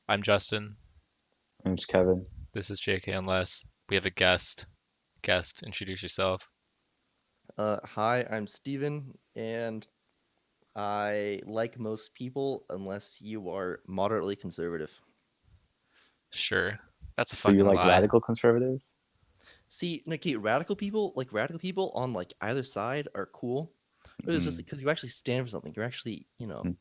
I'm Justin. My name's Kevin. This is JK Unless. We have a guest. Guest, introduce yourself. Hi, I'm Steven, and I like most people unless you are moderately conservative. Sure. That's a So you fucking like lie. radical conservatives? See, okay, radical people on like either side are cool. But it's just Mm. because you actually stand for something. You're actually, Mm.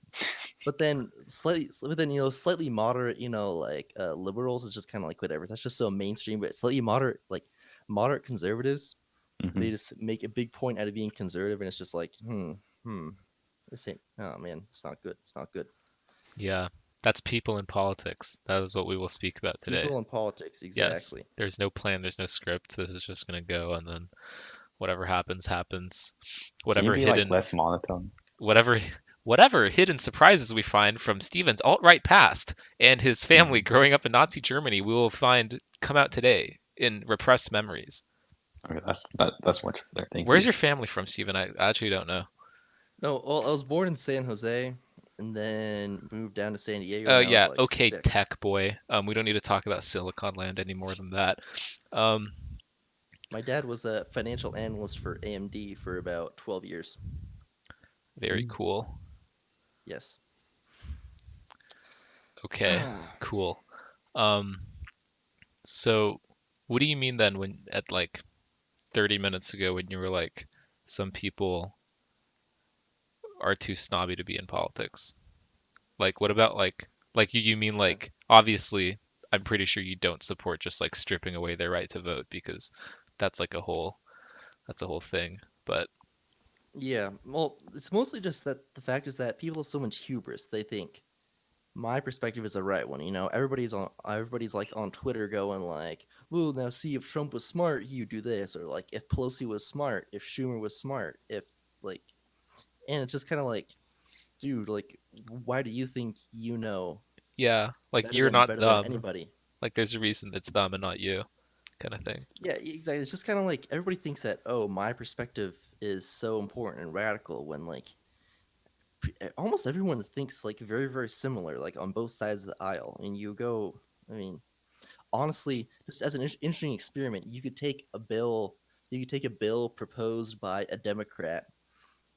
but then slightly moderate, liberals is just kind of like whatever. That's just so mainstream. But slightly moderate, like moderate conservatives, Mhm. they just make a big point out of being conservative, and it's just like, hmm. This ain't. Oh man, it's not good. It's not good. Yeah. That's people in politics. That is what we will speak about today. People in politics, Yes. exactly. There's no plan, there's no script. This is just gonna go and then whatever happens, happens. Can you Whatever be like hidden less monotone? whatever whatever hidden surprises we find from Steven's alt-right past and his family Mhm. growing up in Nazi Germany, we will find come out today in repressed memories. Okay, that's much better. Thank Where's you. your family from, Steven? I actually don't know. No, well, I was born in San Jose, and then moved down to San Diego Oh when I was yeah, like okay, 6. tech boy. We don't need to talk about Silicon Land any more than that. Um, My dad was a financial analyst for AMD for about 12 years. very Mm. cool. Yes. Okay, cool. Um, so what do you mean then when at like 30 minutes ago when you were like some people are too snobby to be in politics? Like what about like you mean Uh, like obviously I'm pretty sure you don't support just like stripping away their right to vote because that's like a whole that's a whole thing. But yeah, well, it's mostly just that the fact is that people have so much hubris. They think my perspective is the right one. Everybody's like on Twitter going like, "Well, now see if Trump was smart, he'd do this," or like if Pelosi was smart, if Schumer was smart, if like, and it's just kind of like, dude, like, why do you think you know yeah, like better you're than not better than them. anybody? Like there's a reason it's them and not you, kind of thing. Yeah, exactly. It's just kind of like everybody thinks that, oh, my perspective is so important and radical when like almost everyone thinks like very very similar, like on both sides of the aisle. And you go, I mean, honestly, just as an interesting experiment, you could take a bill proposed by a Democrat,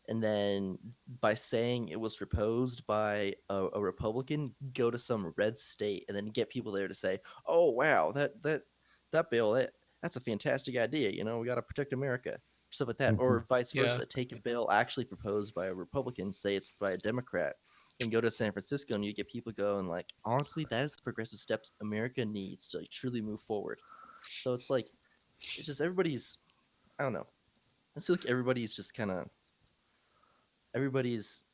and then by saying it was proposed by a Republican, go to some red state and then get people there to say, "Oh wow, that bill that's a fantastic idea. We got to protect America." Stuff like that, Mhm. or vice Yeah. versa. Take a bill actually proposed by a Republican, say it's by a Democrat, and go to San Francisco, and you get people going like, "Honestly, that is the progressive steps America needs to like, truly move forward." So it's like it's just everybody's. I don't know. I feel like everybody's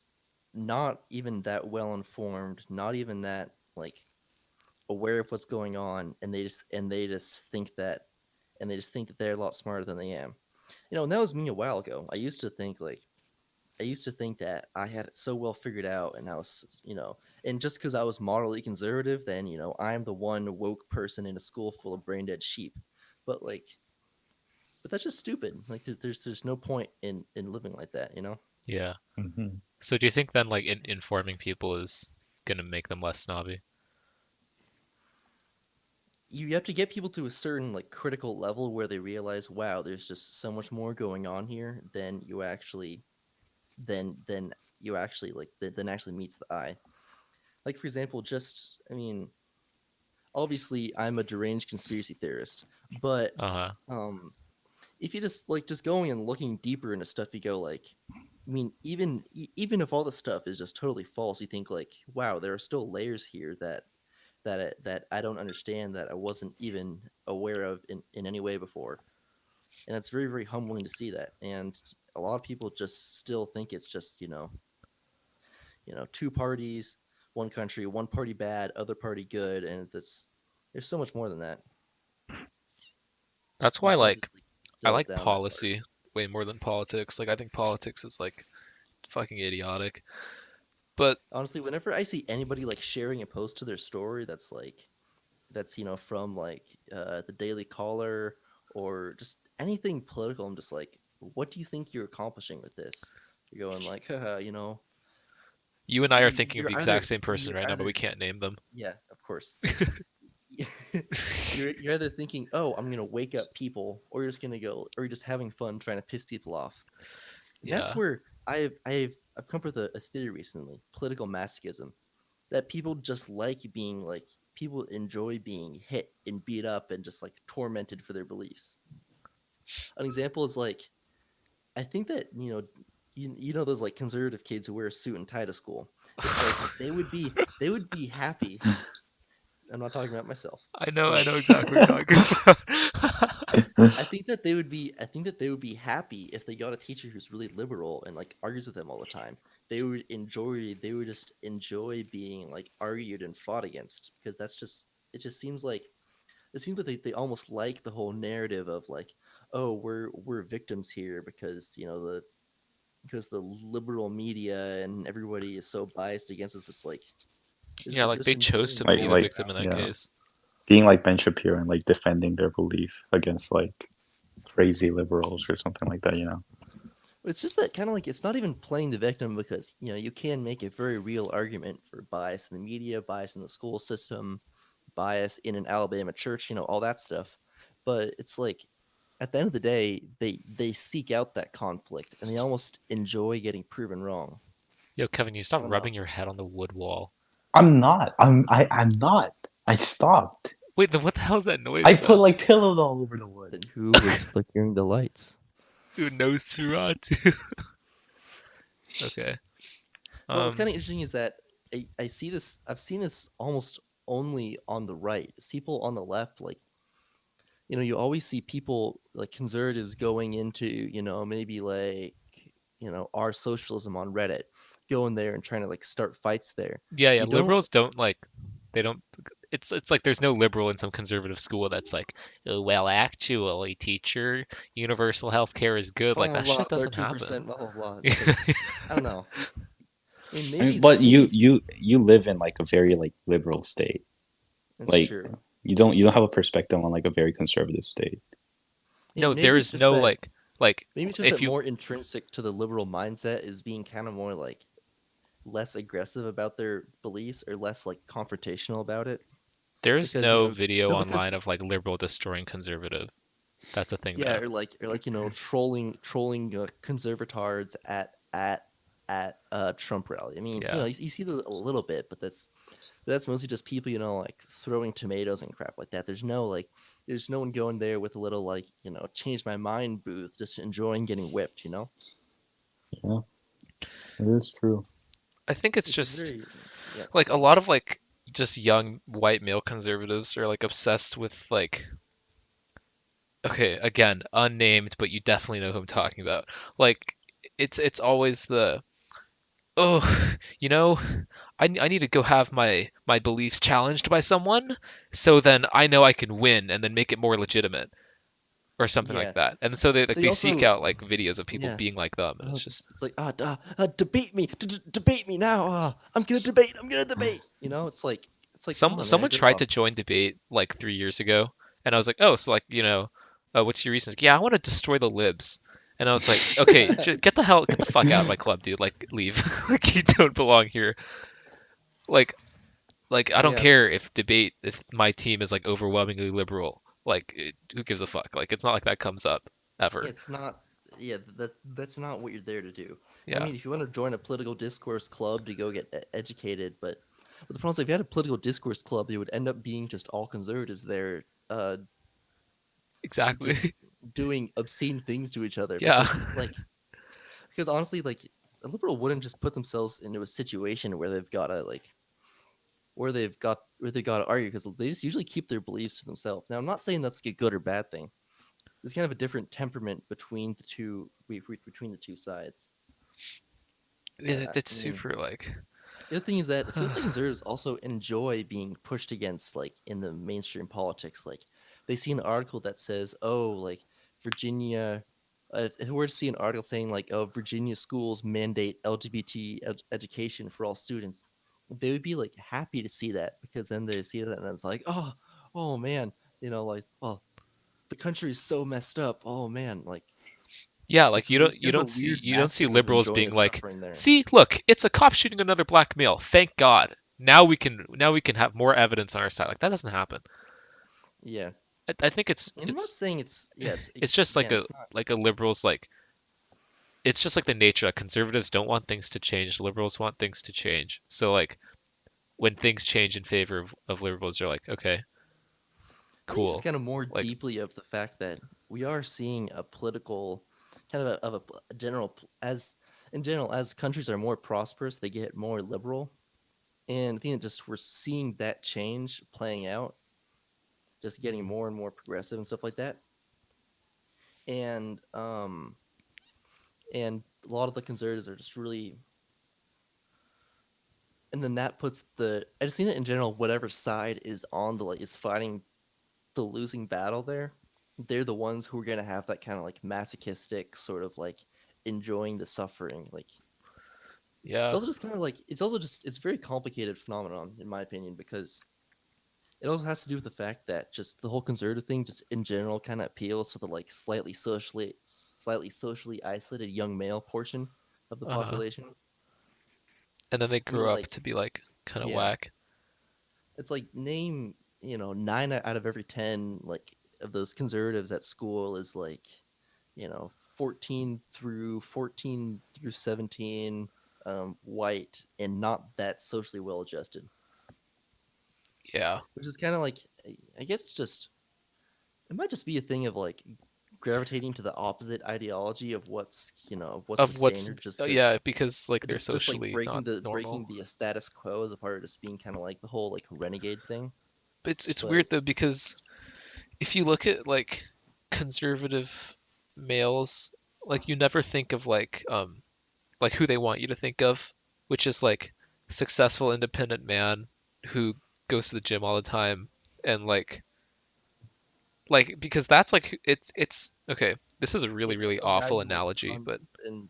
not even that well informed, not even that like aware of what's going on, and they just think that they're a lot smarter than they am. And that was me a while ago. I used to think that I had it so well figured out, and and just because I was moderately conservative, then I'm the one woke person in a school full of brain dead sheep. But but that's just stupid. Like there's no point in living like that. Yeah. Mhm. So do you think then like informing people is gonna make them less snobby? You have to get people to a certain like critical level where they realize, wow, there's just so much more going on here than you actually than actually meets the eye. Like for example, just I mean, obviously I'm a deranged conspiracy theorist, but Uh-huh. um if you just going and looking deeper into stuff, you go like, I mean, even if all the stuff is just totally false, you think like, wow, there are still layers here that I don't understand, that I wasn't even aware of in any way before. And it's very very humbling to see that. And a lot of people just still think it's just two parties, one country, one party bad, other party good, and it's there's so much more than that. That's You why can't like just like, I distill it like down that hard. policy way more than politics. Like I think politics is like fucking idiotic. But Honestly, whenever I see anybody like sharing a post to their story that's from like the Daily Caller or just anything political, I'm just like, what do you think you're accomplishing with this? You're going like, haha, you and I are thinking of the exact same person you're right now, but we either can't name them. yeah, course. You're either thinking, oh, I'm gonna wake up people, or you're just gonna go, or you're just having fun trying to piss people off. And that's Yeah. where I've come up with a theory recently: political masochism. That people just like being like people enjoy being hit and beat up and just like tormented for their beliefs. An example is like I think that you know those like conservative kids who wear a suit and tie to school. It's like they would be happy. I'm not talking about myself, I but know exactly what you're talking about. I think that they would be happy if they got a teacher who's really liberal and like argues with them all the time. They would just enjoy being like argued and fought against because that's just it just seems like they almost like the whole narrative of like, oh, we're victims here because the liberal media and everybody is so biased against us. It's like Yeah, like just they chose enjoying to being like be the like like victim in that yeah, case. being like Ben Shapiro and like defending their belief against like crazy liberals or something like that. it's just that kind of like it's not even playing the victim because you can make a very real argument for bias in the media, bias in the school system, bias in an Alabama church, all that stuff. But it's like at the end of the day, they seek out that conflict and they almost enjoy getting proven wrong. Yo, Kevin, you I stop don't know. rubbing your head on the wood wall. I'm not. I'm not. I stopped. Wait, then what the hell is that I noise put then? like pillows all over the wood. Then who was flickering the lights? Dude, Nosferatu. Okay. Well, what's kind Um, of interesting is that I see this. I've seen this almost only on the right. People on the left, like you always see people like conservatives going into maybe like our socialism on Reddit, going there and trying to like start fights there. yeah, You don't liberals don't like they don't it's like there's no liberal in some conservative school that's like, oh, well, actually, teacher, universal health care is good. blah Like blah that blah shit doesn't 13% happen. blah blah blah. It's like I don't know. I mean, I mean, maybe but maybe you live in like a very like liberal state. it's Like true. you don't have a perspective on like a very conservative state. No, there Maybe it's is just no that like maybe it's just that if you more intrinsic to the liberal mindset is being kind of more like less aggressive about their beliefs or less like confrontational about it there's because no video no because online of like liberal destroying conservative. That's a thing yeah though. or like trolling conservatards at Trump rally. I mean Yeah, you see those a little bit, but that's mostly just people like throwing tomatoes and crap like that. There's no one going there with a little like change my mind booth, just enjoying getting whipped. Yeah, it is true. I think it's It's just very yeah. like a lot of like just young white male conservatives are like obsessed with like, okay, again, unnamed, but you definitely know who I'm talking about. Like it's always the, oh, you know, I need to go have my beliefs challenged by someone, so then I know I can win and then make it more legitimate or something like Yeah. that. And so they like They they seek also out like videos of people yeah. being like them, and it's just It's like debate me, debate me now. I'm gonna debate. I'm gonna debate. It's like come on, man, someone get tried off. to join debate like 3 years ago, and I was like, oh, so like what's your reasons? Yeah, I want to destroy the libs. And I was like, okay, just get the fuck out of my club, dude. Like, leave. Like, you don't belong here. Like, I don't Yeah, care if my team is like overwhelmingly liberal. Like, who gives a fuck? Like, it's not like that comes up ever. it's not. Yeah, that's not what you're there to do. I Yeah, mean, if you want to join a political discourse club to go get educated, but the problem is, if you had a political discourse club, it would end up being just all conservatives there, exactly. just doing obscene things to each other. Yeah, Because honestly, like a liberal wouldn't just put themselves into a situation where they've got to argue because they just usually keep their beliefs to themselves. Now, I'm not saying that's like a good or bad thing. There's kind of a different temperament between the two sides. it's I mean, super like, the other thing is that I feel like the conservatives also enjoy being pushed against, like in the mainstream politics. Like they see an article that says, "Oh, like Virginia." If we were to see an article saying like, "Oh, Virginia schools mandate LGBT education for all students," they would be like happy to see that because then they see that and it's like, "Oh man, like, oh, the country is so messed up. Oh man, like yeah, like it's weird. you You have a don't see weird you don't see masochism of liberals enjoying being the like, suffering there." see, look, it's a cop shooting another black male. Thank God. now we can have more evidence on our side. Like that doesn't happen. Yeah, I think and I'm not saying it's yeah, it's just again, it's not. like a liberals like it's just like the nature that conservatives don't want things to change, liberals want things to change. So like when things change in favor of liberals, you're like, okay, I think it's just cool. kind of more Like, deeply of the fact that we are seeing a political kind of a general as in general as countries are more prosperous, they get more liberal, and I think that just we're seeing that change playing out, just getting mhm. more and more progressive and stuff like that, and um and a lot of the conservatives are just really, and then that puts the I just think that in general whatever side is on the like is fighting the losing battle there, they're the ones who are gonna have that kind of like masochistic sort of like enjoying the suffering. Like it's Yeah, also just kind of like it's also just it's a very complicated phenomenon in my opinion because it also has to do with the fact that just the whole conservative thing just in general kind of appeals to the like slightly socially isolated young male portion of the uh-huh. population. And then they I mean grew up like to be like kind of yeah, whack. it's like name, 9 out of every 10 like of those conservatives at school is like 14 through 17, white and not that socially well adjusted, Yeah, which is kind of like I guess it's just it might just be a thing of like gravitating to the opposite ideology of what's the of what's standard just yeah, because because like they're just like socially not breaking normal. the status quo as a part of just being kind of like the whole like renegade thing. But it's But weird though because if you look at like conservative males, like you never think of like who they want you to think of, which is like successful independent man who goes to the gym all the time and like because that's like it's okay. This is a really it's really a guy awful who like analogy, runs but and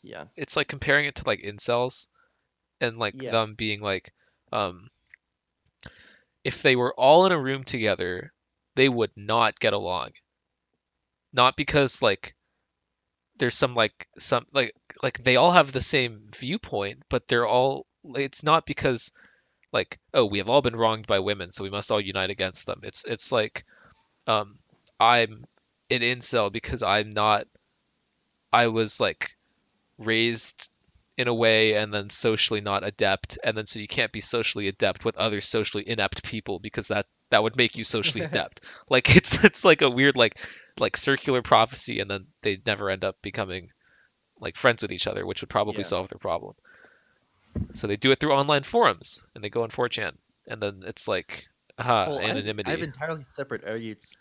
yeah, it's like comparing it to like incels and like yeah. them being like um if they were all in a room together, they would not get along. Not because like there's some like they all have the same viewpoint, but they're all it's not because like oh we have all been wronged by women, so we must all unite against them. It's like um I'm an incel because I was like raised in a way and then socially not adept and then so you can't be socially adept with other socially inept people because that would make you socially adept. Like it's like a weird like circular prophecy and then they never end up becoming like friends with each other, which would probably Yeah. solve their problem. So they do it through online forums and they go on 4chan and then it's like aha Well, I have anonymity. entirely separate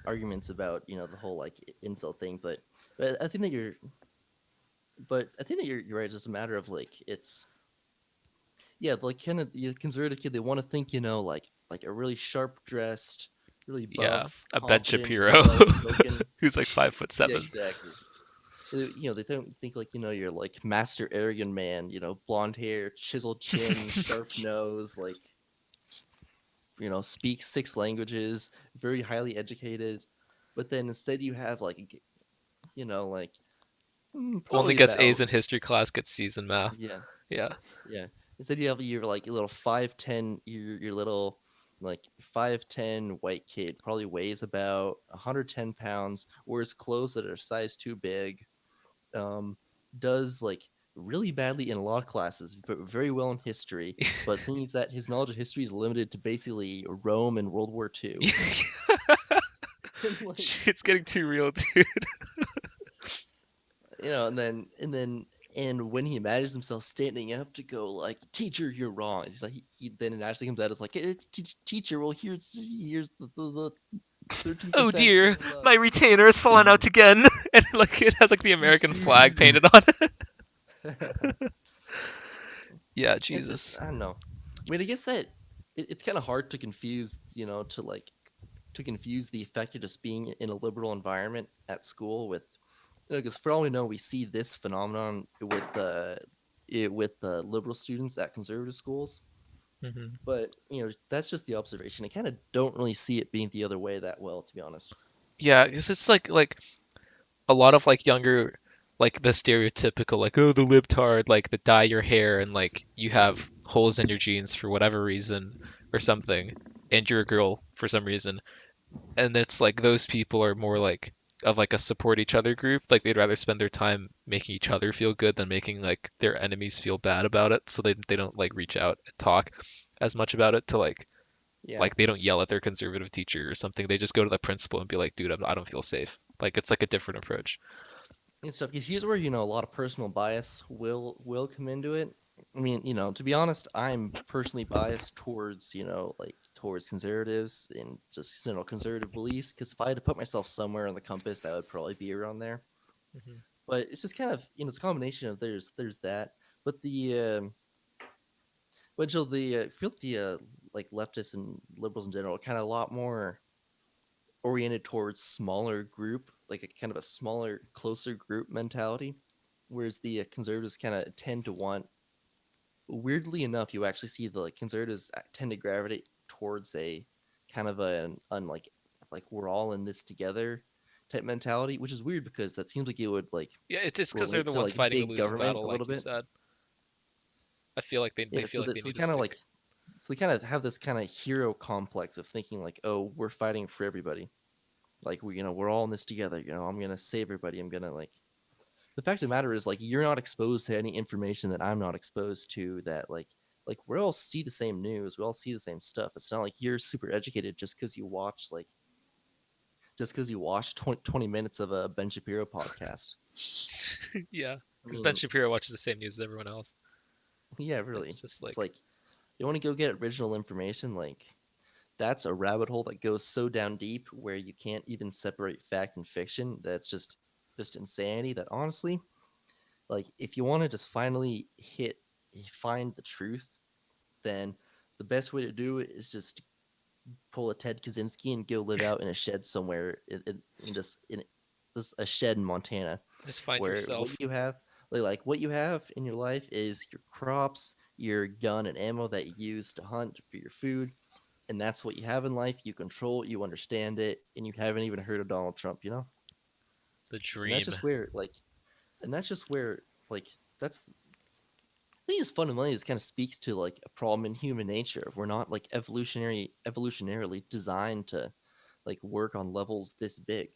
arguments about the whole like incel thing, but I think that you're right. It's just a matter of like it's yeah, like kind of the conservative kid. They want to think like a really sharp dressed, really Yeah, buff, a Ben confident, Shapiro well spoken. who's like 5'7". Yeah, exactly. They don't think like you're like master arrogant man. Blonde hair, chiseled chin, sharp nose, like speaks 6 languages, very highly educated, but then instead you have like like Only probably gets A's about in history class, gets C's in math. yeah Yeah. yeah. Instead you have your like little 5'10", your little like 5'10" white kid probably weighs about 110 pounds, wears clothes that are size too big, um, does like really badly in a lot of classes, but very well in history. But things that his knowledge of history is limited to basically Rome and World War II. And like It's getting too real, dude. and when he imagines himself standing up to go like, "Teacher, you're wrong," he's like, he then actually comes out as like, "Teacher, well here's the 13th Oh century, dear, blah blah." my retainer has fallen out again. And like it has like the American flag painted on it. Yeah, It's just Jesus. I don't know. I mean, I guess that it's kind of hard to confuse, to confuse the effect of just being in a liberal environment at school with, because for all we know, we see this phenomenon with liberal students at conservative schools. Hmm. But that's just the observation. I kind of don't really see it being the other way that well, to be honest. Yeah, because it's like a lot of like younger. like the stereotypical like oh the libtard like that dye your hair and like you have holes in your jeans for whatever reason or something and you're a girl for some reason and it's like those people are more like of like a support each other group like they'd rather spend their time making each other feel good than making like their enemies feel bad about it so they don't like reach out and talk as much about it to Yeah, like they don't yell at their conservative teacher or something they just go to the principal and be like dude I don't feel safe like it's like a different approach. and stuff. Because here's where a lot of personal bias will come into it. I mean, to be honest, I'm personally biased towards like towards conservatives and just conservative beliefs. Because if I had to put myself somewhere on the compass, I would probably be around there. Mhm. But it's just kind of it's a combination of there's that, but I feel the like leftists and liberals in general are kind of a lot more oriented towards smaller group, like a kind of a smaller, closer group mentality, whereas the conservatives kind of tend to want. Weirdly enough, you actually see the conservatives tend to gravitate towards a kind of an unlike like we're all in this together type mentality, which is weird because that seems like it would like Yeah, it's because they're relate the to ones like fighting a big losing government battle, a little like you bit. said. I feel like they Yeah, feel like they so they need to kind of stick. like so they kind of have this kind of hero complex of thinking like, oh, we're fighting for everybody. Like we're all in this together. I'm gonna save everybody. I'm gonna like. The fact of the matter is like you're not exposed to any information that I'm not exposed to. That like we all see the same news. We all see the same stuff. It's not like you're super educated just because you watch 20 minutes of a Ben Shapiro podcast. Yeah, I because Ben mean, Shapiro watches the same news as everyone else. yeah, It's really. just It's like, like you want to go get original information. Like that's a rabbit hole that goes so down deep where you can't even separate fact and fiction. That's just insanity. That honestly, like if you want to just finally find the truth, then the best way to do it is just pull a Ted Kaczynski and go live out in a shed somewhere in this a shed in Montana, just find where what yourself. you have like what you have in your life is your crops, your gun and ammo that you use to hunt for your food, and that's what you have in life. You control it, you understand it, and you haven't even heard of Donald Trump. The And that's dream. just where like, and that's just where like that's I think it's fundamentally this kind of speaks to like a problem in human nature. We're not like evolutionarily designed to like work on levels this big.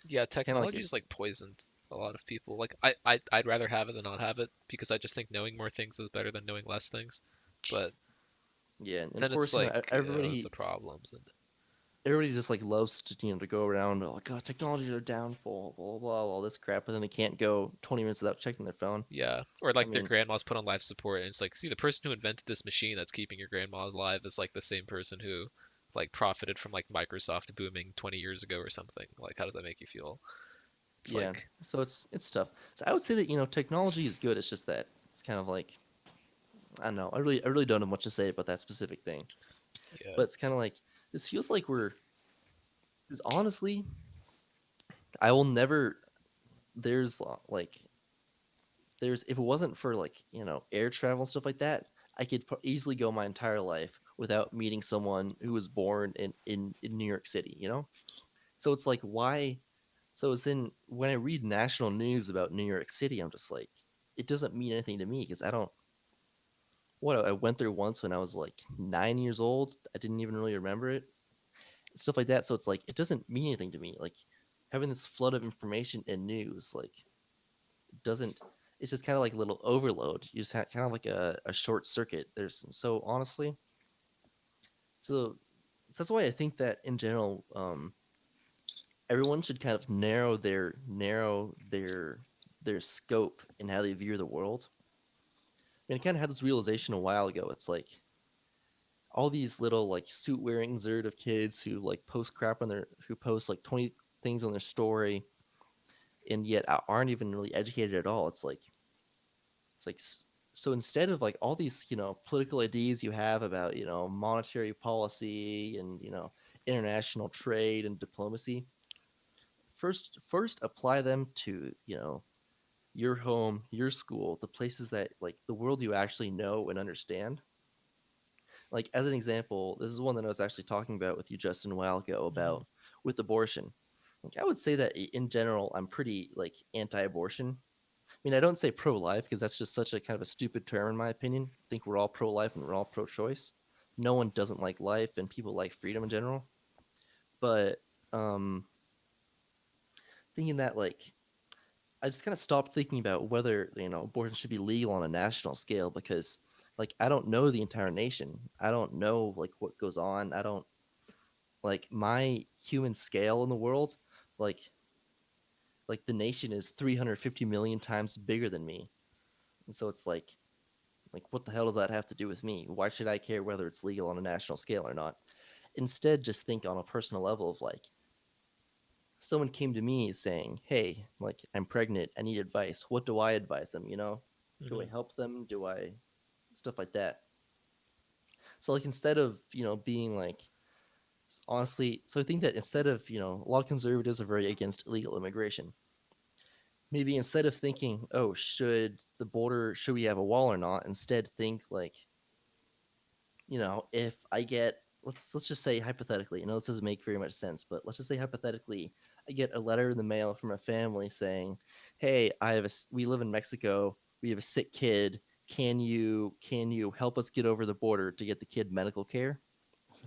Yeah, It's kind of like technology is like poisoned a lot of people. Like I'd rather have it than not have it because I just think knowing more things is better than knowing less things. But yeah, and of then it's course like what's the everybody problems and everybody just like loves to to go around like oh technology are downfall blah blah blah all this crap, but then they can't go 20 minutes without checking their phone. yeah, or I like their mean, grandma's put on life support and it's like, see, the person who invented this machine that's keeping your grandma alive is like the same person who like profited from like Microsoft booming 20 years ago or something. Like how does that make you feel? It's yeah. like, So it's tough. So I would say that technology is good. It's just that it's kind of like I don't know. I really don't know much to say about that specific thing. yeah. But it's kind of like this feels like we're because honestly, I will never. There's like there's if it wasn't for like air travel and stuff like that, I could easily go my entire life without meeting someone who was born in New York City. So it's like why? So it's then when I read national news about New York City, I'm just like it doesn't mean anything to me because I don't. What I went there once when I was like 9 years old. I didn't even really remember it. Stuff like that. So it's like it doesn't mean anything to me. Like having this flood of information and news, like doesn't. It's just kind of like a little overload. You just have kind of like a short circuit. There's so honestly, so that's why I think that in general, everyone should kind of narrow their scope in how they view the world. I mean, I kind of had this realization a while ago. It's like all these little like suit wearing Zerd of kids who like post crap on their who post like 20 things on their story and yet aren't even really educated at all. It's like so instead of like all these political ideas you have about monetary policy and international trade and diplomacy, first apply them to your home, your school, the places that like the world you actually know and understand. Like as an example, this is one that I was actually talking about with you Justin a while ago Mhm. about with abortion. Like I would say that in general, I'm pretty like anti-abortion. I mean, I don't say pro-life because that's just such a kind of a stupid term in my opinion. I think we're all pro-life and we're all pro-choice. No one doesn't like life, and people like freedom in general. But um, thinking that like I just kind of stopped thinking about whether abortion should be legal on a national scale because like I don't know the entire nation. I don't know like what goes on. I don't like my human scale in the world. Like the nation is 350 million times bigger than me, and so it's like what the hell does that have to do with me? Why should I care whether it's legal on a national scale or not? Instead, just think on a personal level of like someone came to me saying, "Hey, like I'm pregnant, I need advice. What do I advise them? Do I Hmm. help them? Do I stuff like that?" So like instead of being like honestly, so I think that instead of a lot of conservatives are very against illegal immigration. Maybe instead of thinking, "Oh, should we have a wall or not?" Instead think like if I get let's just say hypothetically, this doesn't make very much sense, but let's just say hypothetically, I get a letter in the mail from a family saying, "Hey, we live in Mexico. We have a sick kid. Can you help us get over the border to get the kid medical care?"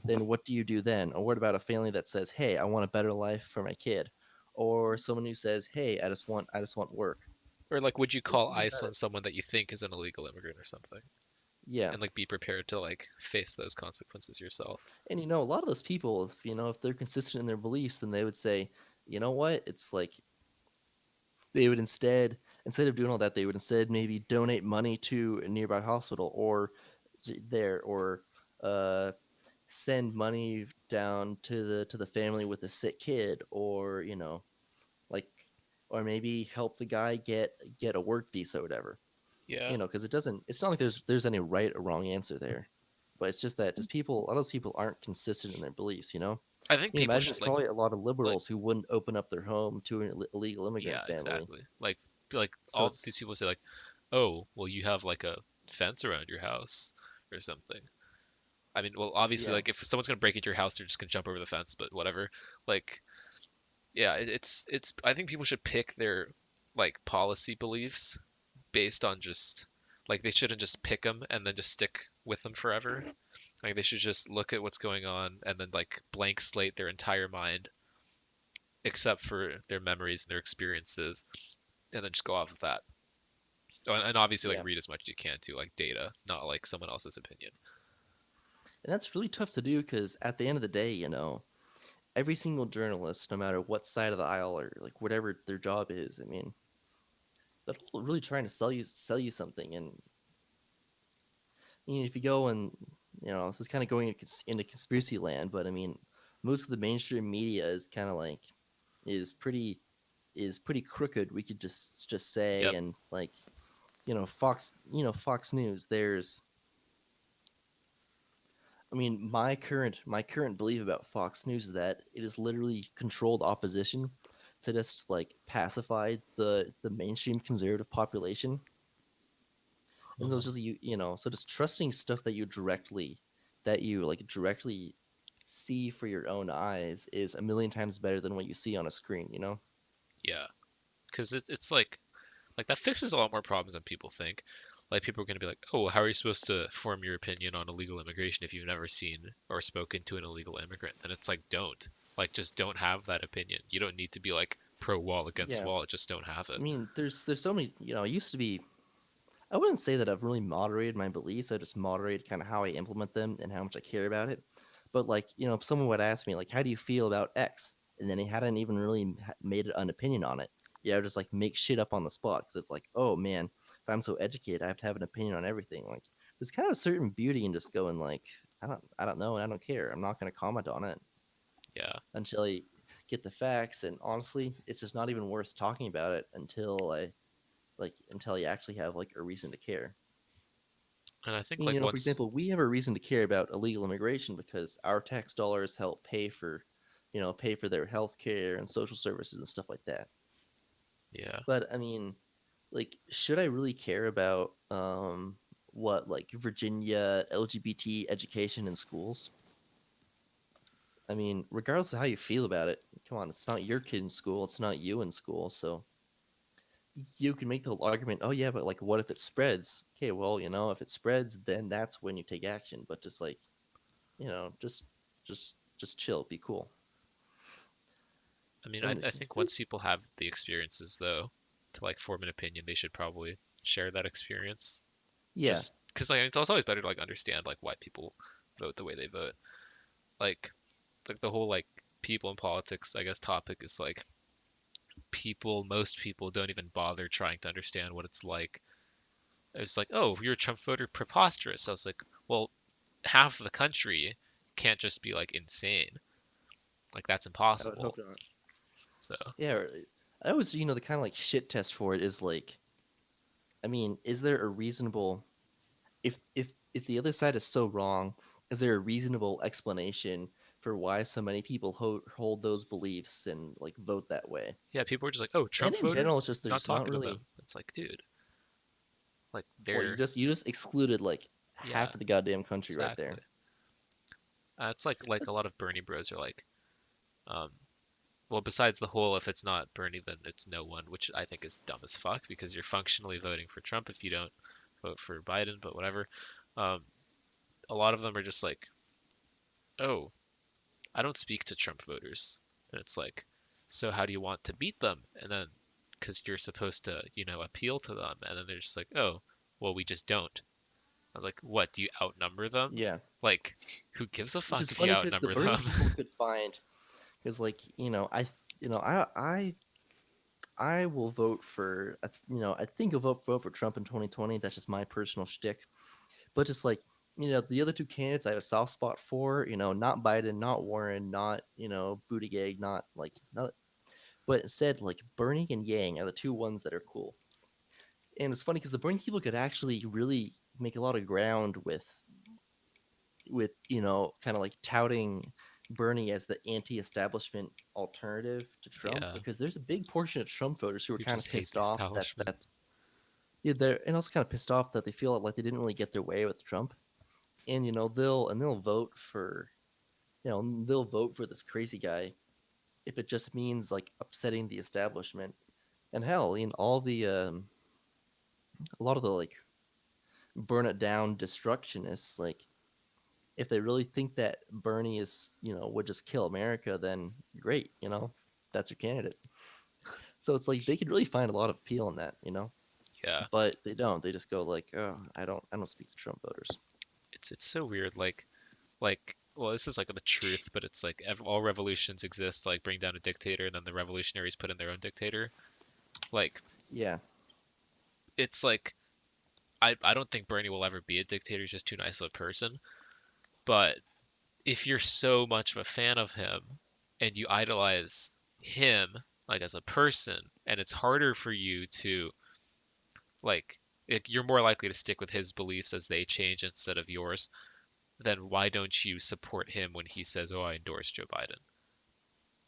Then what do you do then? Or what about a family that says, "Hey, I want a better life for my kid," or someone who says, "Hey, I just want work." Or like, would you Well, call think ICE about on it. someone that you think is an illegal immigrant or something, Yeah. and like be prepared to like face those consequences yourself? And a lot of those people, if they're consistent in their beliefs, then they would say, you know what? It's like they would instead of doing all that, they would instead maybe donate money to a nearby hospital or or uh, send money down to the family with a sick kid, or like or maybe help the guy get a work visa or whatever. Yeah, Because it's not like there's any right or wrong answer there, but it's just that just people, a lot of those people aren't consistent in their beliefs. I think people Imagine should there's probably a lot of like liberals who wouldn't open up their home to an illegal yeah, immigrant family. exactly. Like So all these it's people say like, oh, well, you have like a fence around your house or something. I mean, well, obviously, yeah, like if someone's gonna break into your house, they're just gonna jump over the fence. But whatever. Like, yeah, it's. I think people should pick their like policy beliefs based on just like they shouldn't just pick them and then just stick with them forever. Like they should just look at what's going on and then like blank slate their entire mind except for their memories and their experiences and then just go off of that. Oh, and obviously like yeah, read as much as you can too, like data, not like someone else's opinion. and that's really tough to do because at the end of the day, every single journalist, no matter what side of the aisle or like whatever their job is, I mean, they're all really trying to sell you something, and if you go and this is kind of going into conspiracy land, but I mean, most of the mainstream media is kind of like is pretty is pretty crooked. We could just say, Yep. and like Fox News. I mean, my current belief about Fox News is that it is literally controlled opposition to just like pacify the mainstream conservative population. And so it's Uh-huh. just so just trusting stuff that you directly see for your own eyes is a million times better than what you see on a screen. Yeah, because it's like that fixes a lot more problems than people think. Like people are going to be like, "Oh, how are you supposed to form your opinion on illegal immigration if you've never seen or spoken to an illegal immigrant?" And it's like, don't. Like just don't have that opinion. You don't need to be like pro wall against Yeah. wall. Just don't have it. I mean, there's so many, it used to be I wouldn't say that I've really moderated my beliefs. I just moderate kind of how I implement them and how much I care about it. But like, if someone would ask me like, "How do you feel about X?" and then he hadn't even really made an opinion on it, yeah, I would just like make shit up on the spot because it's like, oh man, if I'm so educated, I have to have an opinion on everything. Like, there's kind of a certain beauty in just going like, I don't know, and I don't care. I'm not going to comment on it Yeah. until I get the facts. And honestly, it's just not even worth talking about it until you actually have like a reason to care. And I think And, like for once, example, we have a reason to care about illegal immigration because our tax dollars help pay for their health care and social services and stuff like that. yeah. But I mean, like, should I really care about what like Virginia LGBT education in schools? I mean, regardless of how you feel about it, come on, it's not your kid in school, it's not you in school, so you can make the whole argument, oh yeah, but like what if it spreads? Okay, well, if it spreads, then that's when you take action. But just like, you know, just chill, be cool. I mean, And I think once people have the experiences though, to like form an opinion, they should probably share that experience. yeah, Just because like it's always better to like understand like why people vote the way they vote. Like the whole like people in politics, I guess, topic is like most people don't even bother trying to understand what it's like. It's like, oh, you're a Trump voter, preposterous. I was like, well, half of the country can't just be like insane. Like that's I would impossible. hope not. So Yeah, I always, the kind of like shit test for it is like, I mean, is there a reasonable if the other side is so wrong, is there a reasonable explanation for why so many people hold those beliefs and like vote that way? yeah, people are just like, oh, And Trump in voter, general, it's just not there's not talking to them. really. It's like, dude, like Well, you they're just excluded like yeah, half of the goddamn country right exactly. there. It's like a That's, lot of Bernie bros are like, um, well, besides the whole if it's not Bernie, then it's no one, which I think is dumb as fuck because you're functionally voting for Trump if you don't vote for Biden, but whatever. Um, a lot of them are just like, oh, I don't speak to Trump voters. And it's like, so how do you want to beat them? And then, because you're supposed to, appeal to them. And then they're just like, oh, well, we just don't. I was like, what? Do you outnumber them? yeah, Like, who gives a which is fuck if you funny because the outnumber Bernie them? people could find because like I will vote for I think I'll vote for Trump in 2020. That's just my personal shtick. But just like the other two candidates, I have a soft spot for. Not Biden, not Warren, not Buttigieg, not. But instead, like Bernie and Yang are the two ones that are cool. And it's funny because the Bernie people could actually really make a lot of ground with kind of like touting Bernie as the anti-establishment alternative to Trump Yeah, because there's a big portion of Trump voters who are who kind just of hate pissed the off establishment. that yeah, they're and also kind of pissed off that they feel like they didn't really get their way with Trump, and they'll vote for they'll vote for this crazy guy if it just means like upsetting the establishment. And hell, in all the a lot of the like burn it down destructionists, like if they really think that Bernie is would just kill America, then great, that's your candidate. So it's like they could really find a lot of appeal in that. Yeah, But they don't. They just go like, oh, I don't speak to Trump voters. it's so weird. Well, this is like the truth, but it's like all revolutions exist to like bring down a dictator, and then the revolutionaries put in their own dictator. Like Yeah, it's like I don't think Bernie will ever be a dictator. He's just too nice of a person. But if you're so much of a fan of him and you idolize him like as a person, and it's harder for you to like you're more likely to stick with his beliefs as they change instead of yours, then why don't you support him when he says, "Oh, I endorse Joe Biden"?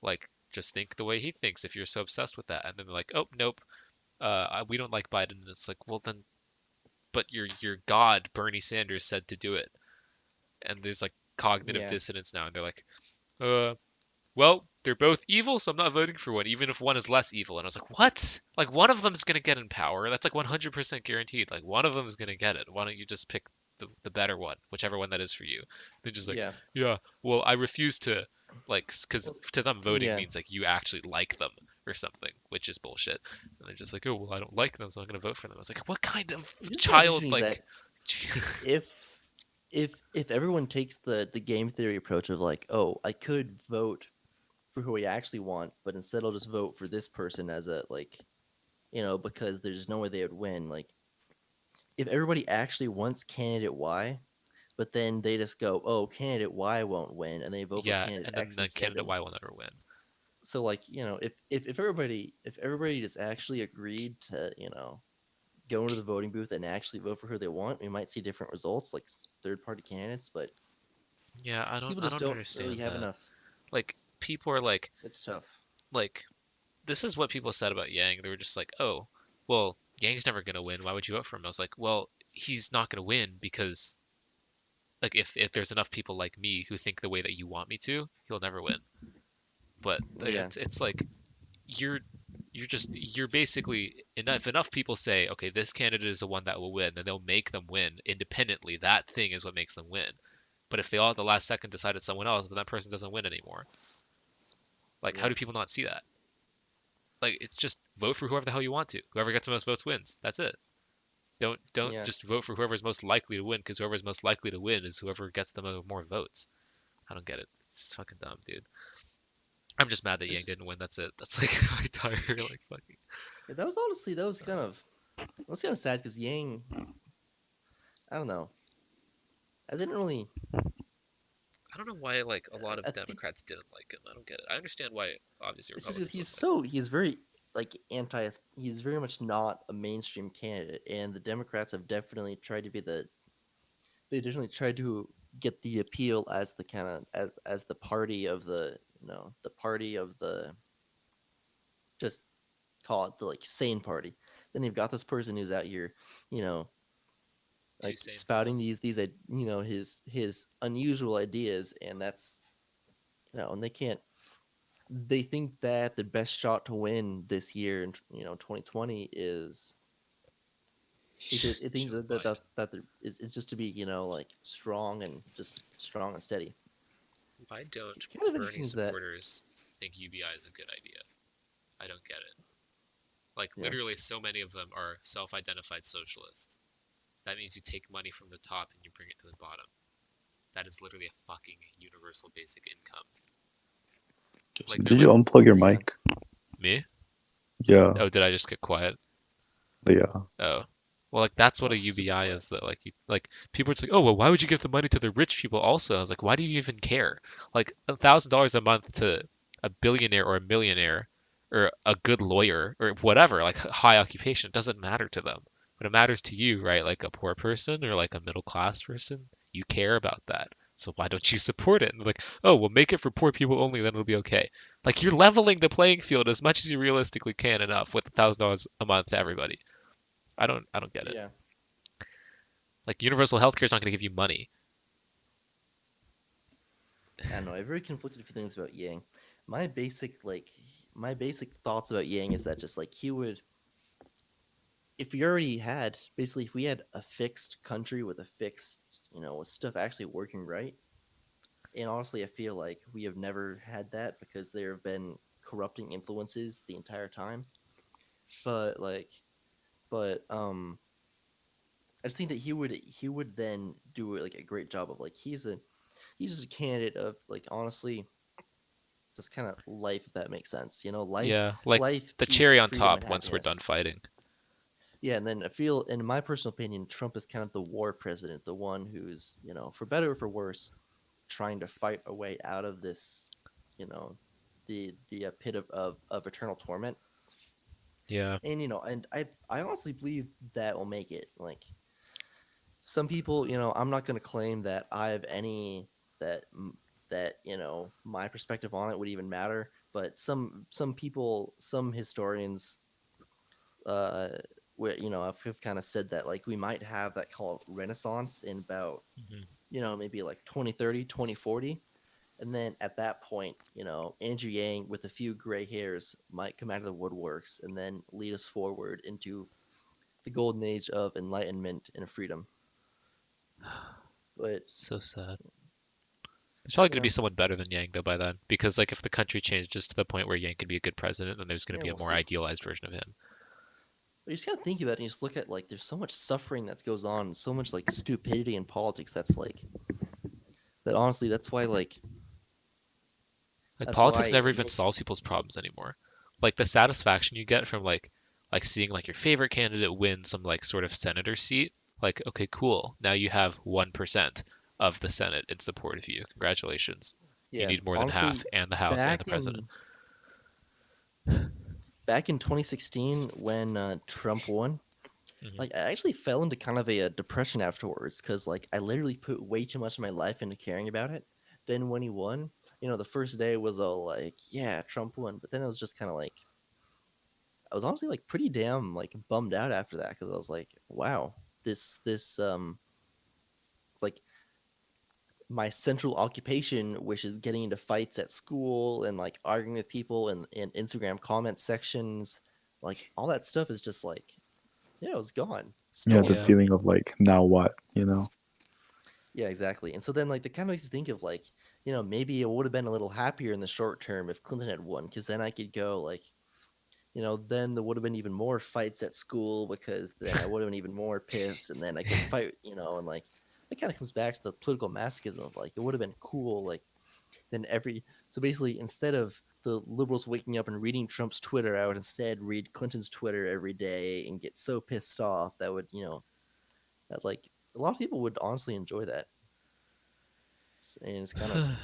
Like just think the way he thinks if you're so obsessed with that. And then they're like, "Oh, nope. We don't like Biden." And it's like, "Well, then but your god Bernie Sanders said to do it." And there's like cognitive yeah, dissonance now, and they're like, uh, well, they're both evil, so I'm not voting for one, even if one is less evil. And I was like, what? Like one of them is gonna get in power. That's like 100% guaranteed. Like one of them is gonna get it. Why don't you just pick the better one, whichever one that is for you? They're just like, yeah, yeah, well, I refuse to, like, because well, to them voting yeah. means like you actually like them or something, which is bullshit. And they're just like, oh, well, I don't like them, so I'm gonna vote for them. I was like, what kind of What's kind of child interesting is like? that if if everyone takes the game theory approach of like, oh, I could vote for who I actually want, but instead I'll just vote for this person as a like, because there's no way they would win. Like, if everybody actually wants candidate Y, but then they just go, oh, candidate Y won't win, and they vote for Yeah, candidate and then X the instead, candidate then Y will never win. so like if everybody just actually agreed to go into the voting booth and actually vote for who they want, we might see different results, like third party candidates. But Yeah, I don't people I just don't don't really understand have that. enough. Like people are It's tough. like this is what people said about Yang. They were just like, "Oh, well, Yang's never gonna win. Why would you vote for him?" I was like, "Well, he's not gonna win because Like if there's enough people like me who think the way that you want me to, he'll never win. But like, Yeah, it's like you're you're basically enough people say, okay, this candidate is the one that will win, then they'll make them win independently. That thing is what makes them win. But if they all at the last second decide it's someone else, then that person doesn't win anymore. Like, how yeah, do people not see that? Like, it's just vote for whoever the hell you want to. Whoever gets the most votes wins. That's it. Don't yeah. just vote for whoever's most likely to win, because whoever's most likely to win is whoever gets the more votes. I don't get it. It's fucking dumb, dude. I'm just mad that Yang It's- didn't win. That's it. That's like my entire like fucking. yeah, that was honestly that was kind of sad because Yang, I don't know, I didn't really. I don't know why like a lot of I think Democrats didn't like him. I don't get it. I understand why obviously it's just because Republicans wouldn't like him. he's very like anti. He's very much not a mainstream candidate, and the Democrats have definitely tried to be the. They definitely tried to get the appeal as the kind of as the party of the the party of the just call it the like sane party. Then you've got this person who's out here, you know, Too like sane for them. spouting his unusual ideas, and that's and they can't. They think that the best shot to win this year in 2020 is they think Joe that Biden. is just to be like strong and just strong and steady. Why don't Kind of Bernie interesting is that supporters think UBI is a good idea? I don't get it. Like yeah literally, so many of them are self-identified socialists. That means you take money from the top and you bring it to the bottom. That is literally a fucking universal basic income. Like they're Did you like unplug your yeah mic? me. Yeah, Oh, did I just get quiet? yeah. Oh. Well, like that's what oh a super UBI quiet. is. That like like people are just like, oh well, why would you give the money to the rich people also? I was like, why do you even care? Like $1,000 a month to a billionaire or a millionaire or a good lawyer or whatever, like high occupation, doesn't matter to them. But it matters to you, right? Like a poor person or like a middle class person, you care about that. So why don't you support it? And they're like, oh, we'll make it for poor people only, then it'll be okay. Like you're leveling the playing field as much as you realistically can enough with $1,000 a month to everybody. I don't get it. Yeah, Like universal healthcare is not going to give you money. I don't know. I have very conflicted feelings about Yang. My basic like my basic thoughts about Yang is that just like he would if we already had basically if we had a fixed country with a fixed with stuff actually working right. And honestly, I feel like we have never had that because there have been corrupting influences the entire time. But I just think that he would then do like a great job of like he's just a candidate of like honestly just kind of life if that makes sense. Yeah, like Life, the peace, cherry on freedom, and top once we're done happiness. fighting. Yeah, and then I feel, in my personal opinion, Trump is kind of the war president, the one who's for better or for worse, trying to fight a way out of this, you know, the pit of eternal torment. Yeah, And and I honestly believe that will make it. Like some people, I'm not going to claim that I have any that that my perspective on it would even matter. But some people, some historians, uh, have kind of said that like we might have that called renaissance in about hmm maybe like 2030, 2040. And then at that point, Andrew Yang with a few gray hairs might come out of the woodworks and then lead us forward into the golden age of enlightenment and freedom. But so sad. There's probably going to yeah, be someone better than Yang though by then, because like if the country changes to the point where Yang can be a good president, then there's going to yeah, be a we'll more see. idealized version of him. But you just gotta think about it and you just look at like there's so much suffering that goes on, so much like stupidity in politics that's like that honestly Like that's why politics never it even solves makes people's problems anymore. Like the satisfaction you get from like seeing like your favorite candidate win some like sort of senator seat. Like okay, cool. Now you have 1% of the Senate in support of you. Congratulations. You yeah, need more than half, honestly and the House and the back president. in back in 2016 when Trump won, like I hmm actually fell into kind of a depression afterwards because like I literally put way too much of my life into caring about it. Then when he won, the first day was all like, yeah, Trump won, but then it was just kind of like I was honestly like pretty damn like bummed out after that because I was like, wow, this it's like my central occupation, which is getting into fights at school and like arguing with people in Instagram comment sections, like all that stuff is just like, yeah, it was gone, Yeah, the stolen Yeah. from me. feeling of like now what, you know? Yeah, exactly. And so then like that kind of makes you think of like, maybe it would have been a little happier in the short term if Clinton had won, because then I could go like, then there would have been even more fights at school because then I would have been even more pissed, and then I could fight, and like that kind of comes back to the political masochism of like it would have been cool, like then so basically instead of the liberals waking up and reading Trump's Twitter, I would instead read Clinton's Twitter every day and get so pissed off that would, that like a lot of people would honestly enjoy that, and it's kind of,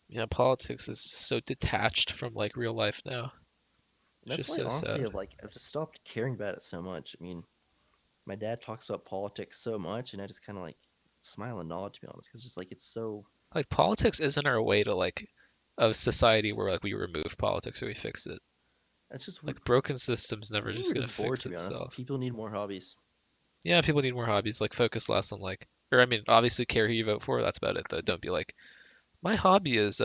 Yeah, politics is just so detached from like real life now. and It's that's just why so honestly sad. I've just stopped caring about it so much. I mean, my dad talks about politics so much, and I just kind of like smile and nod, to be honest, because just like it's so, Like politics isn't our way to like a society where like we remove politics or we fix it. it's just Like broken systems I never think just we're gonna just bored, fix to be honest. itself. People need more hobbies. Yeah, people need more hobbies. Like focus less on like, or I mean, obviously care who you vote for. That's about it though. Don't be like, my hobby is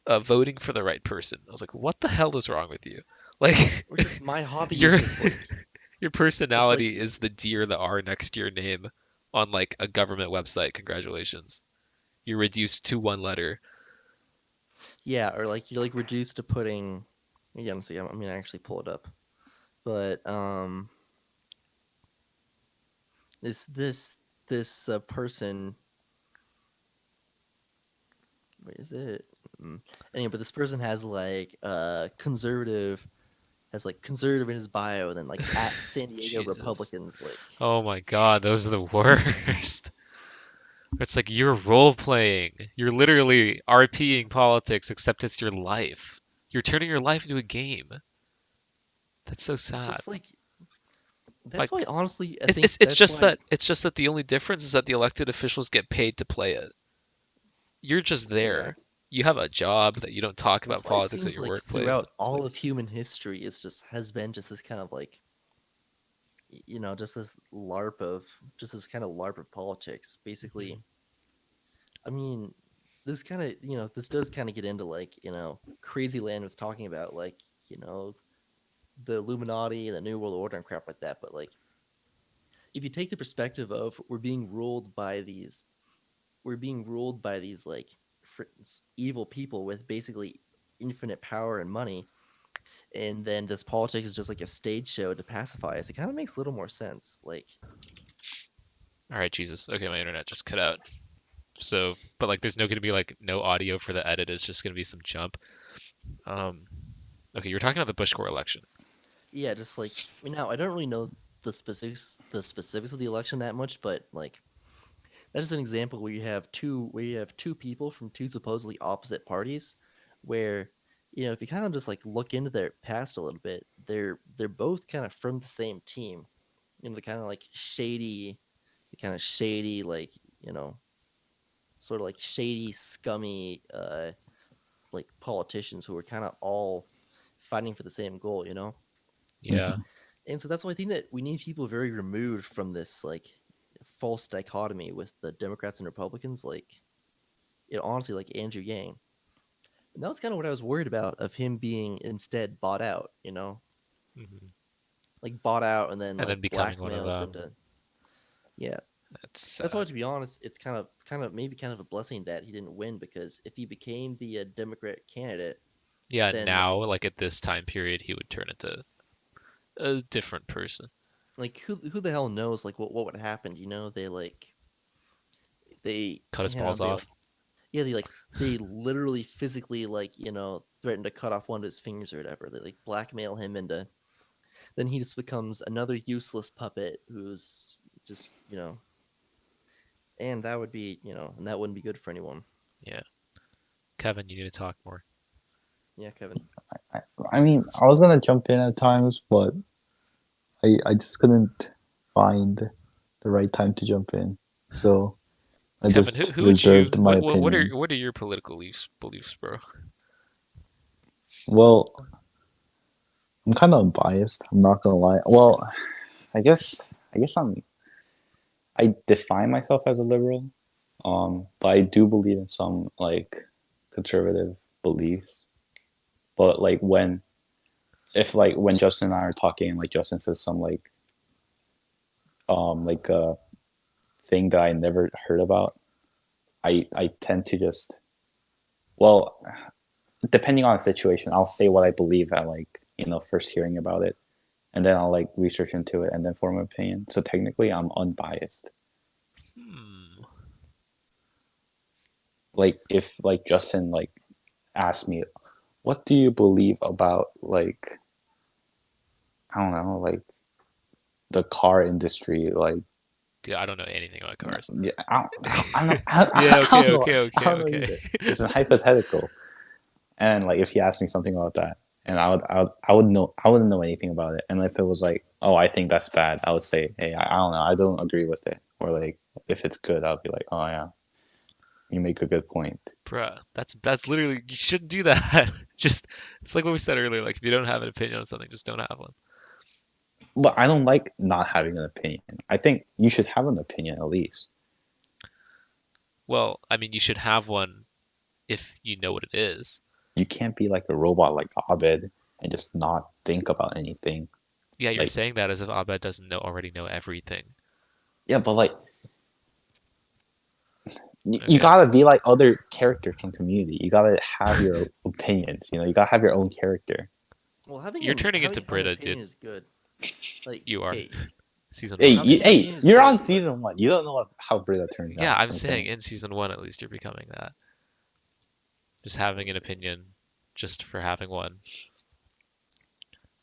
voting for the right person. I was like, what the hell is wrong with you? Like, Or just my hobby is your just like your it's like personality is the D or the R next to your name on like a government website. Congratulations, you're reduced to one letter. yeah, or like you're like reduced to putting. Yeah, I'm saying, I mean, I actually pull it up, but this person. Wait, is it? Mm. Anyway, but this person has like conservative in his bio, and then like at San Diego Jesus. Republicans, like Oh my God, those are the worst. It's like you're role playing. You're literally RPing politics, except it's your life. You're turning your life into a game. That's so it's sad. just like that's why Like honestly I it's think it's it's that's just why. that it's just that the only difference is that the elected officials get paid to play it. You're just Yeah, there. You have a job that you don't talk that's about why it politics at seems your like workplace. throughout It's like, all of human history, it's just has been just this kind of like just this LARP of just this kind of LARP of politics. mhm. Basically, I mean, this kind of this does kind of get into like crazy land with talking about like you know the Illuminati and the New World Order and crap like that. But like, if you take the perspective of we're being ruled by these like evil people with basically infinite power and money, and then this politics is just like a stage show to pacify us. It kind of makes a little more sense. Like, All right, Jesus. Okay, my internet just cut out. So, but like, there's no gonna be like no audio for the edit. It's just gonna be some jump. Um, okay, you're talking about the Bush Gore election. yeah, just like I mean, now I don't really know the specifics of the election that much, but like that is an example where you have two people from two supposedly opposite parties, where if you kind of just like look into their past a little bit, they're both kind of from the same team. The kind of shady, like you know, sort of like shady, scummy, like politicians who are kind of all fighting for the same goal. Yeah. Mhm. And so that's why I think that we need people very removed from this like false dichotomy with the Democrats and Republicans, like honestly, like Andrew Yang. And that was kind of what I was worried about of him being instead bought out, Hmm. like bought out and then And like then becoming one of blackmailed them. into, yeah. That's That's why, sad. to be honest, it's kind of maybe kind of a blessing that he didn't win, because if he became the Democrat candidate, Yeah, then now, like at this time period, he would turn into a different person. like who the hell knows like what would happen? They like they Cut his balls they like off. yeah, they literally physically like threaten to cut off one of his fingers or whatever. They like blackmail him into, then he just becomes another useless puppet who's just and that would be and that wouldn't be good for anyone. Yeah. Kevin, you need to talk more. Yeah, Kevin. I, I mean, I was gonna jump in at times, but I just couldn't find the right time to jump in. So I Kevin, who just who would you reserved my opinion. what are your political beliefs, bro? Well, I'm kind of unbiased. I'm not gonna lie. Well, I guess I define myself as a liberal, But I do believe in some like conservative beliefs. But like when if like when Justin and I are talking, like Justin says some like thing that I never heard about, I tend to just, well, depending on the situation, I'll say what I believe at like, first hearing about it, and then I'll like research into it and then form an opinion. So technically I'm unbiased. Hmm. Like if like Justin like asked me, what do you believe about like, I don't know, like the car industry, like, Dude, I don't know anything about cars. yeah, Yeah, I okay, don't know, okay, I okay, don't know okay. either. It's a hypothetical. And like if he asked me something about that, and I wouldn't know anything about it. And if it was like, oh, I think that's bad, I would say, hey, I don't know, I don't agree with it. Or like if it's good, I'll be like, oh yeah, you make a good point. Bruh, that's literally you shouldn't do that. Just it's like what we said earlier, like if you don't have an opinion on something, just don't have one. But I don't like not having an opinion. I think you should have an opinion at least. Well, I mean, you should have one if you know what it is. You can't be like a robot like Abed and just not think about anything. Yeah, you're Like, saying that as if Abed doesn't already know everything. yeah, but like you Okay. gotta be like other characters from Community. You gotta have your opinions. You gotta have your own character. Well, You're turning into having an Britta, dude. opinion is good. Like, You are. okay, Season Hey, one, at having an least. hey, opinion is you're on good, but season 1. You don't know how Brita turns Yeah, out. I'm saying Okay. in season one, at least you're becoming that. Just having an opinion just for having one.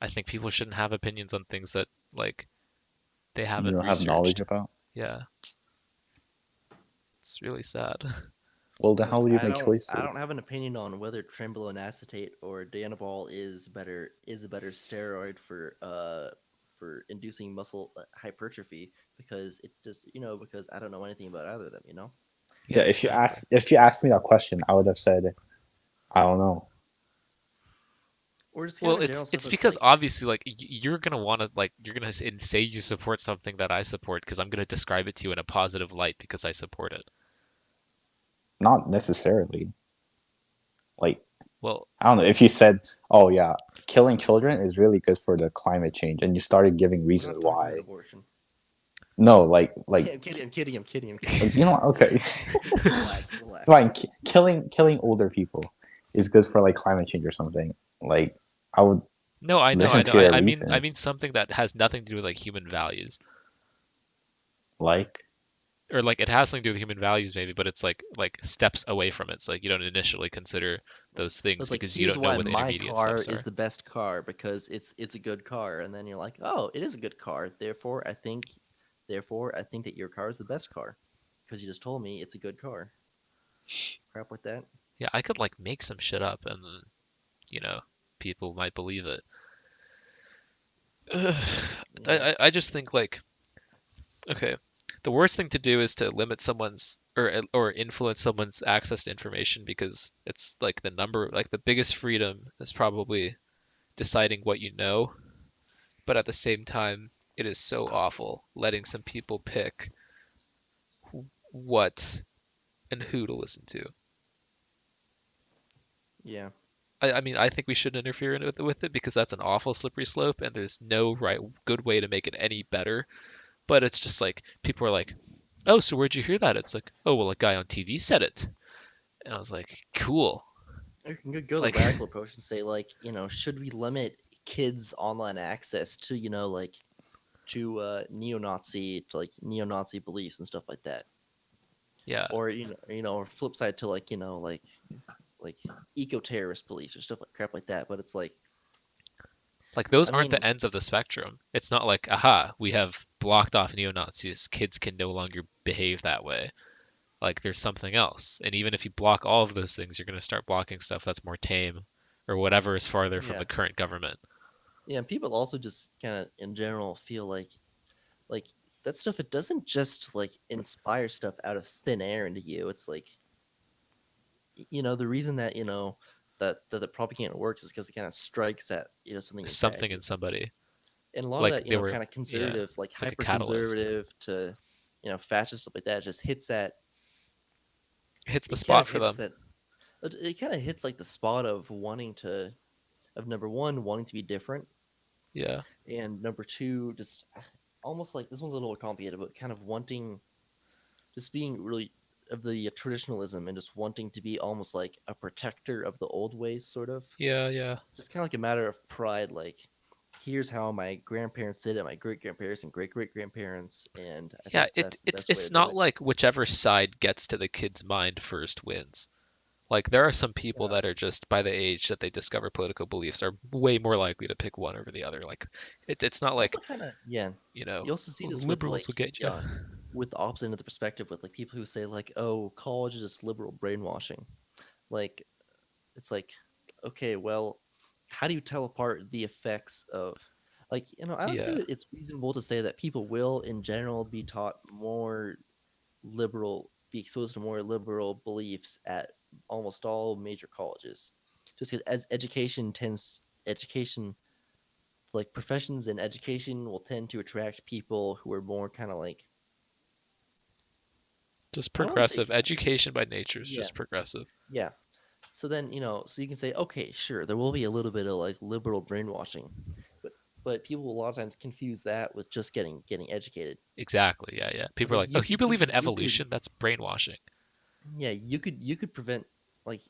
I think people shouldn't have opinions on things that, like, they You haven't don't have knowledge researched. about. Yeah, it's really sad. Well, then how would you make I choices? don't have an opinion on whether trembolone acetate or Dianabol is a better steroid for inducing muscle hypertrophy because it just because I don't know anything about either of them. Yeah, Yeah, exactly. if you asked me that question, I would have said I don't know. Or just kind Well, of in general it's stuff. It's because like obviously, like, you're gonna want to, like, you're gonna say you support something that I support because I'm gonna describe it to you in a positive light because I support it. Not necessarily. Like, Well, I don't know. If you said, "Oh yeah, killing children is really good for the climate change," and you started giving we're reasons not talking about why. abortion. No, like I'm kidding. I'm kidding. I'm kidding. I'm kidding. okay. Relax. Relax. Fine, killing older people is good for like climate change or something. Like, I would no, I know, I listen know. to your I reasons. mean something that has nothing to do with like human values, Like, or like it has something to do with human values maybe, but it's like steps away from it. It's like you don't initially consider those things It's like because you here's don't know why what the my intermediate car steps is are. the best car because it's a good car, and then you're like, oh, it is a good car. Therefore I think that your car is the best car because you just told me it's a good car. Crap like that. Yeah, I could like make some shit up and then, you know, people might believe it. Yeah. I just think like okay, the worst thing to do is to limit someone's or influence someone's access to information because it's like the biggest freedom is probably deciding what you know, but at the same time it is so awful letting some people pick what and who to listen to. Yeah. I mean, I think we shouldn't interfere with it because that's an awful slippery slope, and there's no good way to make it any better. But it's just like people are like, "Oh, so where'd you hear that?" It's like, "Oh, well, a guy on TV said it," and I was like, "Cool." You can go the Like, radical approach and say like, should we limit kids' online access to neo-Nazi beliefs and stuff like that, yeah, or or flip side to like like eco-terrorist beliefs or stuff like crap like that. But it's like, like those I aren't the mean, ends of the spectrum. It's not like, aha, we have blocked off neo-Nazis. Kids can no longer behave that way. Like, there's something else. And even if you block all of those things, you're going to start blocking stuff that's more tame or whatever is farther from yeah, the current government. yeah. And people also just kind of in general feel like that stuff. It doesn't just like inspire stuff out of thin air into you. It's like the reason that that the propaganda works is because it kind of strikes at something inside Something you. in somebody. And a lot of Like that they were, kind of yeah, conservative, like it's like a hyper catalyst. conservative to fascist stuff like that, just hits at hits the it kind spot of for hits them. that. It kind of hits like the spot of wanting to, of number one, wanting to be different, Yeah, and number two, just almost like this one's a little complicated, but kind of wanting, just being really of the traditionalism and just wanting to be almost like a protector of the old ways, sort of. yeah, yeah, Just kind of like a matter of pride, like here's how my grandparents did it, my great grandparents and great great grandparents, and I yeah. think that's the best way to It's do not it. like whichever side gets to the kid's mind first wins. Like there are some people Yeah. that are just by the age that they discover political beliefs are way more likely to pick one over the other. Like it's not Also, like, kind of, yeah. you know, You also see this with liberals like, will get you. yeah, with the opposite end of the perspective, with like people who say like, oh, college is just liberal brainwashing. Like, it's like, okay, well, how do you tell apart the effects of, like, I would say Yeah, that it's reasonable to say that people will in general be taught more liberal, be exposed to more liberal beliefs at almost all major colleges, just because as education, like professions in education will tend to attract people who are more kind of like, just I don't want to say, progressive. Education by nature is yeah, just progressive. yeah. So then, so you can say, okay, sure, there will be a little bit of like liberal brainwashing, but people a lot of times confuse that with just getting educated. Exactly. Yeah, yeah. Because People are like like, "Oh, you believe in you could, evolution? That's brainwashing." yeah, you could prevent, like,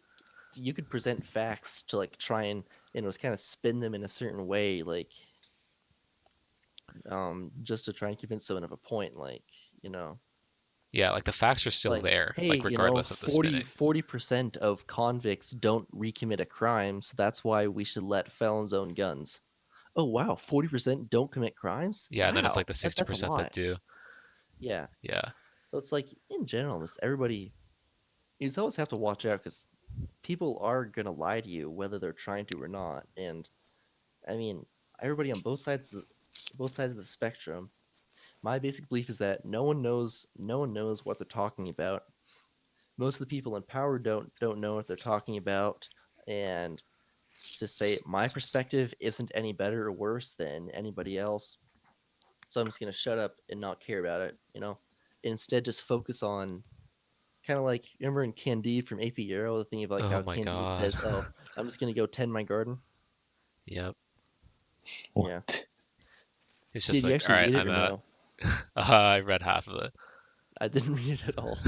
you could present facts to like try and kind of spin them in a certain way, like just to try and convince someone of a point, like, you know Yeah, like the facts are still like, there, hey, like regardless of the spinning. 40% of convicts don't recommit a crime, so that's why we should let felons own guns. Oh wow, 40% don't commit crimes? Yeah, and then it's like Wow, the that's a 60% that lot. do. Yeah. Yeah. So it's like in general, just everybody, you just always have to watch out because people are gonna lie to you whether they're trying to or not. And I mean, everybody on both sides of the spectrum. My basic belief is that no one knows what they're talking about. Most of the people in power don't know what they're talking about, and to say my perspective isn't any better or worse than anybody else, so I'm just gonna shut up and not care about it. Instead just focus on, kind of like, remember in Candide from AP Euro, the thing of like Oh how my Candide God. says, "Oh, I'm just gonna go tend my garden." Yep. Yeah. What? It's See, just do you like, all actually right, read it I'm or out. no? I read half of it. I didn't read it at all.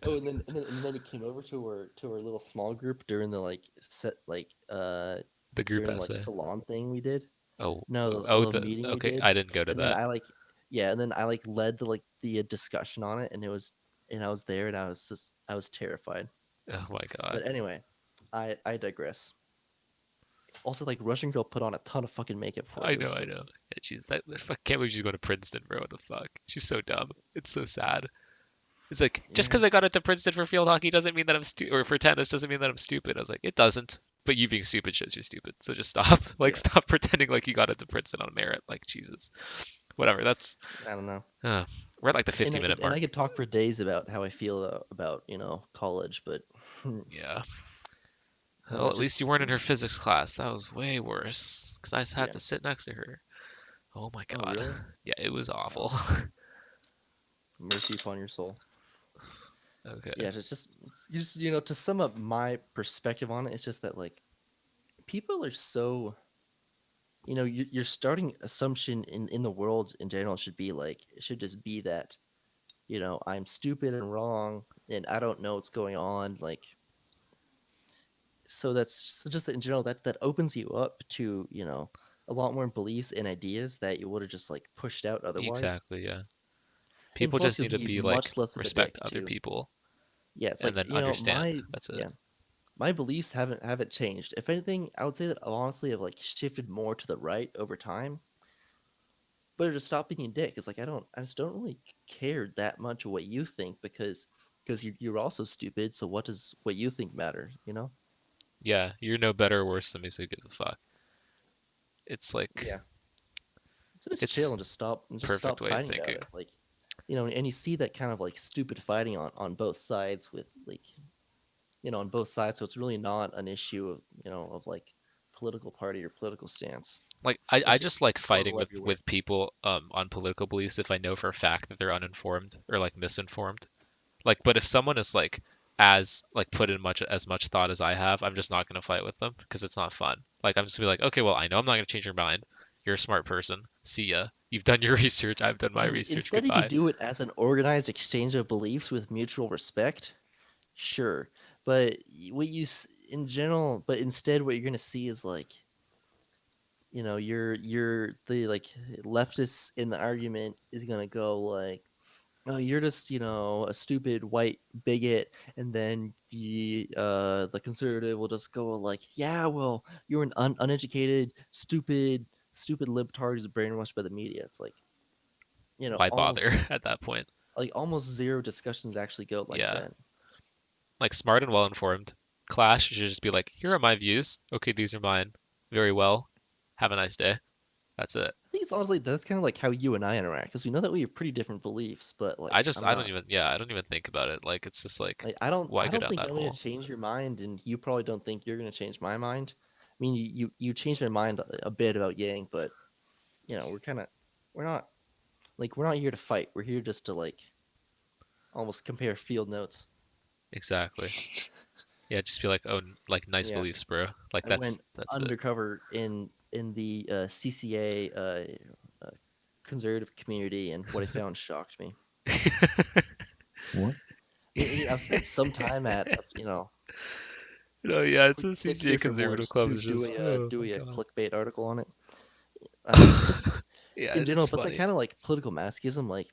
Oh, and then he came over to our little small group during the like set like The group during like essay. salon thing we did. Oh, No, oh, the the meeting we okay. did, I didn't go to and then that. I like, yeah, and then I like led the discussion on it, and I was there, and I was terrified. Oh my God. But anyway, I digress. Also, like, Russian girl put on a ton of fucking makeup for it. I It was know, I so know. good. Yeah, I can't believe she's going to Princeton, bro. What the fuck? She's so dumb. It's so sad. It's like just Yeah, because I got into Princeton for field hockey doesn't mean that I'm stupid, or for tennis doesn't mean that I'm stupid. I was like, it doesn't. But you being stupid shows you're stupid. So just stop. Like, yeah. stop pretending like you got into Princeton on merit. Like, Jesus. Whatever. That's I don't know. uh, we're at like the 50-minute And I mark. could talk for days about how I feel about college, but Yeah. Well, at just least you weren't in her physics class. That was way worse because I just had yeah. to sit next to her. Oh my Oh God. really? Yeah, it was awful. Oh, mercy upon your soul. Okay. Yeah, to sum up my perspective on it, it's just that like people are so, your starting assumption in the world in general should be like, it should just be that, I'm stupid and wrong and I don't know what's going on, like, so that's just that in general, that opens you up to, a lot more beliefs and ideas that you would have just like pushed out otherwise. Exactly. Yeah. And People plus just you'll need to be be like much less of a respect dick other too. people Yeah, it's and like, then understand. my, That's it. yeah, my beliefs haven't changed. If anything, I would say that honestly have like shifted more to the right over time. But it just stopped being a dick. It's like I just don't really care that much what you think, because you're also stupid. So what does what you think matter? Yeah, you're no better or worse than me, so who gives a fuck? It's like Yeah. So just chill it's and just perfect stop way of fighting about thinking. it. Like, and you see that kind of like stupid fighting on both sides with like, on both sides. So it's really not an issue of of like political party or political stance. Like I It's just just like fighting horrible everywhere. with people on political beliefs if I know for a fact that they're uninformed or like misinformed. Like, but if someone is like as like put in as much thought as I have, I'm just not gonna fight with them because it's not fun. Like I'm just gonna be like, okay, well, I know I'm not gonna change your mind. You're a smart person. See ya. You've done your research. I've done I my mean, research. instead, if you Goodbye. do it as an organized exchange of beliefs with mutual respect, sure. But in general, but instead, what you're gonna see is like, you're the like leftists in the argument is gonna go like, oh, you're just a stupid white bigot, and then the conservative will just go like, yeah, well, you're an uneducated, stupid libtard who's brainwashed by the media. It's like Why bother almost at that point? almost zero discussions actually go like Yeah. that. Like smart and well informed. Clash should just be like, here are my views. Okay, these are mine. Very well. Have a nice day. That's it. I think it's honestly that's kind of like how you and I interact because we know that we have pretty different beliefs, but like I don't even, yeah, I don't even think about it. Like, it's just like, like I don't why I go don't down think that I'm gonna hole? change your mind, and you probably don't think you're gonna change my mind. I mean, you changed my mind a bit about Yang, but we're not we're not here to fight. We're here just to like almost compare field notes. Exactly. Yeah, just be like, oh, like nice Yeah, beliefs, bro. Like I went that's it. undercover in the CCA uh, conservative community, and what I found shocked me. What? I've spent some time at No, yeah, it's a click CCA here for more conservative just club. to It's just, oh do my a God. clickbait article on it. Just Yeah, in general, it's but that funny. kind of like political masochism. Like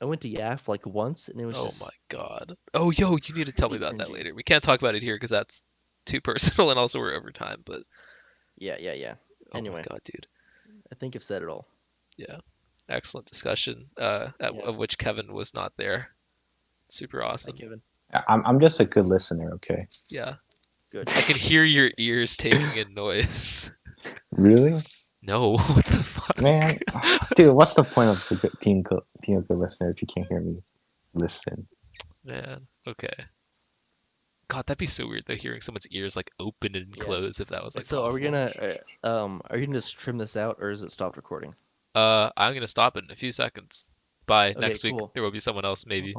I went to YAF like once, and it was Oh my just God. Oh, yo, you need to tell me pretty about that cringy. later. We can't talk about it here because that's too personal and also we're over time, but Yeah. oh my Anyway, God, dude. I think I've said it all. Yeah. Excellent discussion, Yeah. of which Kevin was not there. Super Hi, awesome. Kevin. I'm just a good listener, okay? Yeah. Good. I can hear your ears taking in noise. Really? No, what the fuck? Man, dude, what's the point of being a good listener if you can't hear me listen? Man, okay. God, that'd be so weird though, hearing someone's ears like open and Yeah. close if that was like So possible. are you gonna just trim this out, or is it stopped recording? I'm gonna stop it in a few seconds. By Okay, next week, cool. there will be someone else maybe.